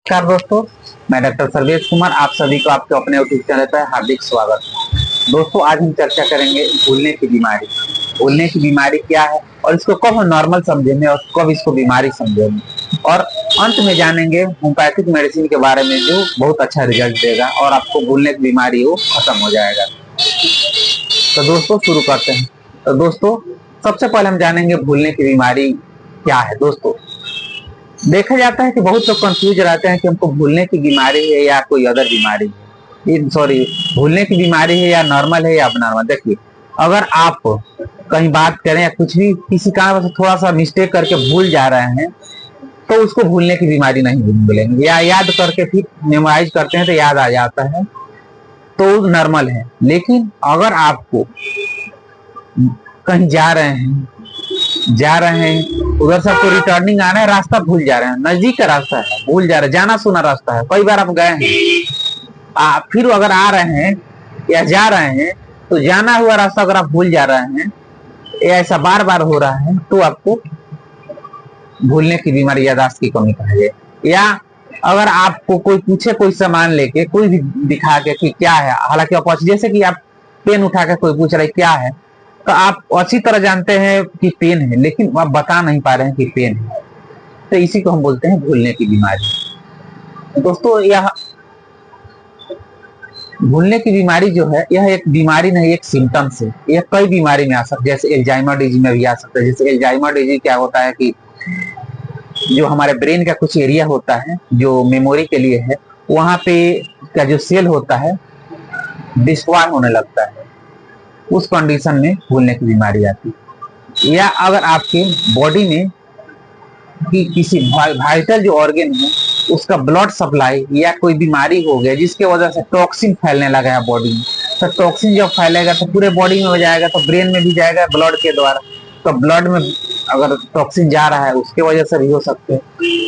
नमस्कार दोस्तों, मैं डॉक्टर सर्वेश कुमार आप सभी को आपके अपने यूट्यूब चैनल पर हार्दिक स्वागत है। दोस्तों, आज हम चर्चा करेंगे भूलने की बीमारी। भूलने की बीमारी क्या है और इसको कब हम नॉर्मल समझेंगे और कब इसको बीमारी समझेंगे, और अंत में जानेंगे होम्योपैथिक मेडिसिन के बारे में जो बहुत अच्छा रिजल्ट देगा और आपको भूलने की बीमारी वो खत्म हो जाएगा। तो दोस्तों शुरू करते हैं। तो दोस्तों, सबसे पहले हम जानेंगे भूलने की बीमारी क्या है। दोस्तों, देखा जाता है कि बहुत लोग कंफ्यूज रहते हैं कि हमको भूलने की बीमारी है या कोई अदर बीमारी है, सॉरी, भूलने की बीमारी है या नॉर्मल है या अबनॉर्मल। देखिए, अगर आप कहीं बात करें या कुछ भी किसी कारण से थोड़ा सा मिस्टेक करके भूल जा रहे हैं तो उसको भूलने की बीमारी नहीं बोलेंगे, या याद करके फिर मेमोराइज करते हैं तो याद आ जाता है तो नॉर्मल है। लेकिन अगर आपको कहीं जा रहे हैं उधर से आपको रिटर्निंग आना है, रास्ता भूल जा रहे हैं, नजदीक का रास्ता है भूल जा रहे हैं, जाना सुना रास्ता है, कई बार आप गए हैं, फिर अगर आ रहे हैं या जा रहे हैं तो जाना हुआ रास्ता अगर आप भूल जा रहे हैं या ऐसा बार बार हो रहा है तो आपको भूलने की बीमारी, याददाश्त की कमी कहा जाए। या अगर आपको कोई पूछे कोई सामान लेके कोई भी दिखा के कि क्या है, हालांकि आप जैसे कि आप पेन उठा के कोई पूछ रहे क्या है तो आप अच्छी तरह जानते हैं कि पेन है, लेकिन आप बता नहीं पा रहे हैं कि पेन है, तो इसी को हम बोलते हैं भूलने की बीमारी। दोस्तों, यह भूलने की बीमारी जो है यह एक बीमारी नहीं, एक सिम्टम्स है। यह कई बीमारी में आ सकता है, जैसे एल्जाइमर डिजीज में भी आ सकता है। जैसे एल्जाइमर डिजीज क्या होता है कि जो हमारे ब्रेन का कुछ एरिया होता है जो मेमोरी के लिए है, वहां पे का जो सेल होता है डिस्ट्रॉय होने लगता है, उस कंडीशन में भूलने की बीमारी आती है। या अगर आपके बॉडी में किसी वाइटल जो ऑर्गन है उसका ब्लड सप्लाई या कोई बीमारी हो गया जिसके वजह से टॉक्सिन फैलने लगा है बॉडी में, तो टॉक्सिन जब फैलेगा तो पूरे बॉडी में हो जाएगा, तो ब्रेन में भी जाएगा ब्लड के द्वारा, तो ब्लड में अगर टॉक्सिन जा रहा है उसके वजह से भी हो सकते हैं।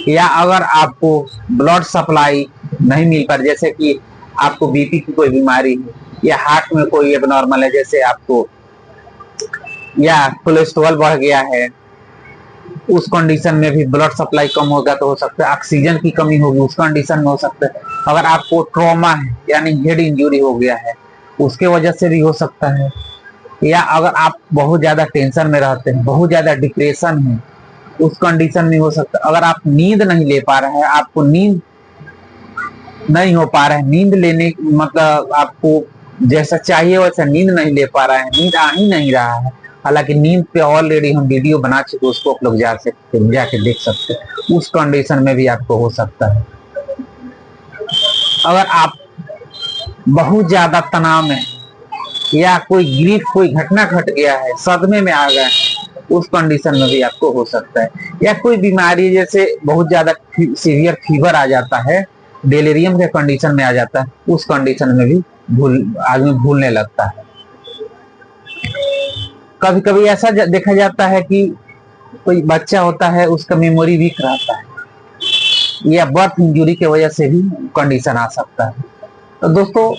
या अगर आपको ब्लड सप्लाई नहीं मिल पा, जैसे कि आपको बीपी की कोई बीमारी है या हार्ट में कोई एबनॉर्मल है, जैसे आपको या कोलेस्ट्रॉल बढ़ गया है, उस कंडीशन में भी ब्लड सप्लाई कम होगा तो हो सकता है। ऑक्सीजन की कमी होगी उस कंडीशन में हो सकता है। अगर आपको ट्रॉमा है यानी हेड इंजरी हो गया है उसके वजह से भी हो सकता है। या अगर आप बहुत ज्यादा टेंशन में रहते हैं, बहुत ज्यादा डिप्रेशन है, उस कंडीशन में हो सकता है। अगर आप नींद नहीं ले पा रहे हैं, आपको नींद नहीं हो पा रहा है, नींद लेने मतलब आपको जैसा चाहिए वैसा नींद नहीं ले पा रहा है, नींद आ ही नहीं रहा है, हालांकि नींद पे ऑलरेडी हम वीडियो बना चुके, उसको आप लोग जाके देख सकते हैं, उस कंडीशन में भी आपको हो सकता है। अगर आप बहुत ज्यादा तनाव में या कोई ग्रीफ कोई घटना घट गया है, सदमे में आ गए, उस कंडीशन में भी आपको हो सकता है। या कोई बीमारी जैसे बहुत ज्यादा सीवियर फीवर आ जाता है, डेलेरियम के कंडीशन में आ जाता है, उस कंडीशन में भी आदमी भूलने लगता है। कभी कभी ऐसा देखा जाता है कि कोई बच्चा होता है उसका मेमोरी वीक रहता है, या बर्थ इंजुरी की वजह से भी कंडीशन आ सकता है। तो दोस्तों,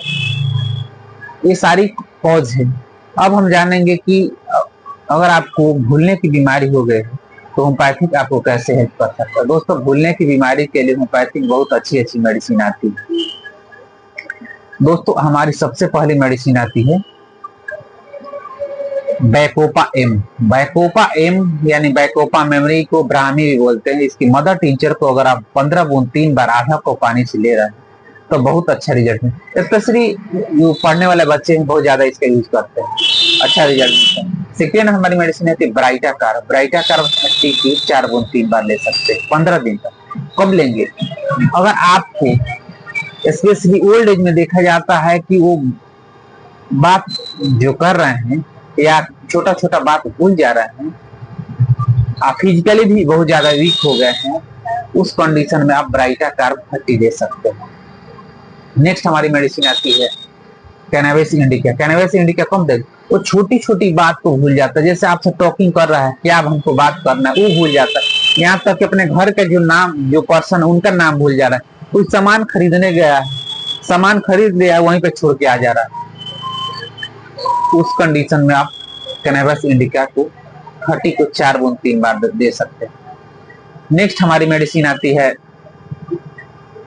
ये सारी कॉज है। अब हम जानेंगे कि अगर आपको भूलने की बीमारी हो गई तो होम्योपैथिक आपको कैसे हेल्प कर सकता है। दोस्तों, भूलने की बीमारी के लिए होम्योपैथिक बहुत अच्छी अच्छी मेडिसिन आती है। दोस्तों, हमारी सबसे पहली मेडिसिन आती है बैकोपा एम। बैकोपा एम यानी बैकोपा मेमोरी को ब्राह्मी भी बोलते हैं। इसकी मदर टिंचर को अगर आप 15 बूंद 3 बार आधा कप पानी से ले रहे हैं तो बहुत अच्छा रिजल्ट है। स्पेशली जो पढ़ने वाले बच्चे हैं बहुत ज्यादा इसका यूज करते हैं, अच्छा रिजल्ट मिलता है। सेकेंड हमारी मेडिसिन है ब्राइटा कार। ब्राइटा कार 30 की 4 बूंद 3 बार ले सकते हैं 15 दिन तक। कब लेंगे? अगर आपको स्पेशली ओल्ड एज में देखा जाता है कि वो बात जो कर रहे हैं या छोटा छोटा बात भूल जा रहे हैं, आप फिजिकली भी बहुत ज्यादा वीक हो गए हैं, उस कंडीशन में आप ब्राइटा कार 30 दे सकते हैं। नेक्स्ट हमारी मेडिसिन आती है कैनाबिस इंडिका। कैनाबिस इंडिका कम दे, वो छोटी छोटी बात को भूल जाता है, जैसे आपसे टॉकिंग कर रहा है, क्या अब हमको बात करना है, वो भूल जाता है। यहाँ तक कि अपने घर के जो नाम जो पर्सन उनका नाम भूल जा रहा है। कुछ सामान खरीदने गया है, सामान खरीद लिया वहीं पे छोड़ के आ जा रहा है, उस कंडीशन में आप कैनाबिस इंडिका को 30 को 4 बूंद 3 बार दे सकते हैं। नेक्स्ट हमारी मेडिसिन आती है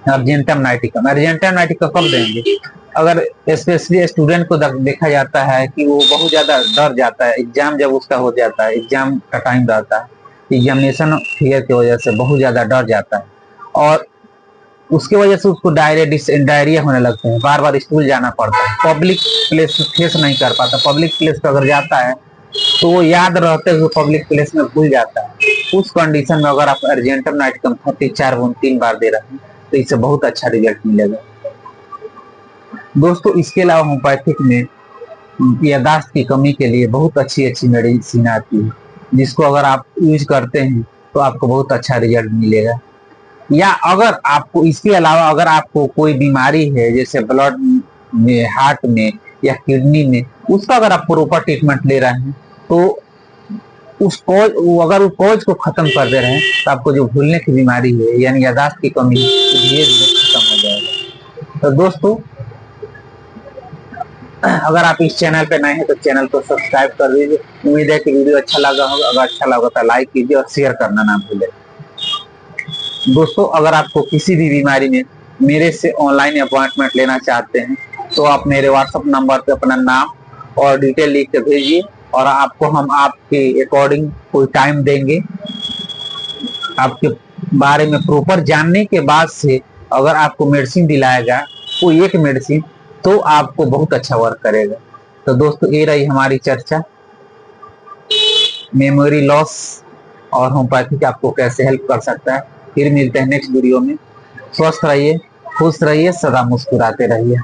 अर्जेंटम नाइटिकम। अर्जेंटम नाइटिकम कब देंगे? अगर स्पेशली स्टूडेंट को देखा जाता है कि वो बहुत ज्यादा डर जाता है, एग्जाम जब उसका हो जाता है, एग्जाम का टाइम रहता है, एग्जामिनेशन फियर की वजह से बहुत ज्यादा डर जाता है और उसके वजह से उसको डायरिया होने लगते हैं, बार बार स्कूल जाना पड़ता है, पब्लिक प्लेस फेस नहीं कर पाता। पब्लिक प्लेस पर अगर जाता है तो वो याद रहते हुए पब्लिक प्लेस में भूल जाता है। उस कंडीशन में अगर आप अर्जेंटम नाइटिकम 34 बूंद 3 बार दे रहे हैं तो इससे बहुत अच्छा रिजल्ट मिलेगा। दोस्तों इसके अलावा होम्योपैथिक में याददाश्त की कमी के लिए बहुत अच्छी अच्छी मेडिसिन आती है, जिसको अगर आप यूज करते हैं तो आपको बहुत अच्छा रिजल्ट मिलेगा। या अगर आपको इसके अलावा अगर आपको कोई बीमारी है जैसे ब्लड में, हार्ट में या किडनी में, उसका अगर आप प्रॉपर ट्रीटमेंट ले रहे हैं तो उस कॉज अगर उस कॉज को खत्म कर दे रहे हैं तो आपको जो भूलने की बीमारी है यानी याददाश्त की कमी धीरे धीरे खत्म हो जाएगा। तो दोस्तों अगर आप इस चैनल पे नए हैं तो चैनल को सब्सक्राइब कर दीजिए। उम्मीद है कि वीडियो अच्छा लगा होगा, अगर अच्छा लगा तो लाइक कीजिए और शेयर करना ना भूलें। दोस्तों अगर आपको किसी भी बीमारी में मेरे से ऑनलाइन अपॉइंटमेंट लेना चाहते हैं तो आप मेरे व्हाट्सएप नंबर पे अपना नाम और डिटेल लिख के भेजिए और आपको हम आपके अकॉर्डिंग कोई टाइम देंगे। आपके बारे में प्रॉपर जानने के बाद से अगर आपको मेडिसिन दिलाएगा कोई एक मेडिसिन तो आपको बहुत अच्छा वर्क करेगा। तो दोस्तों ये रही हमारी चर्चा, मेमोरी लॉस और होम्योपैथिक आपको कैसे हेल्प कर सकता है। फिर मिलते हैं नेक्स्ट वीडियो में। स्वस्थ रहिए, खुश रहिए, सदा मुस्कुराते रहिए।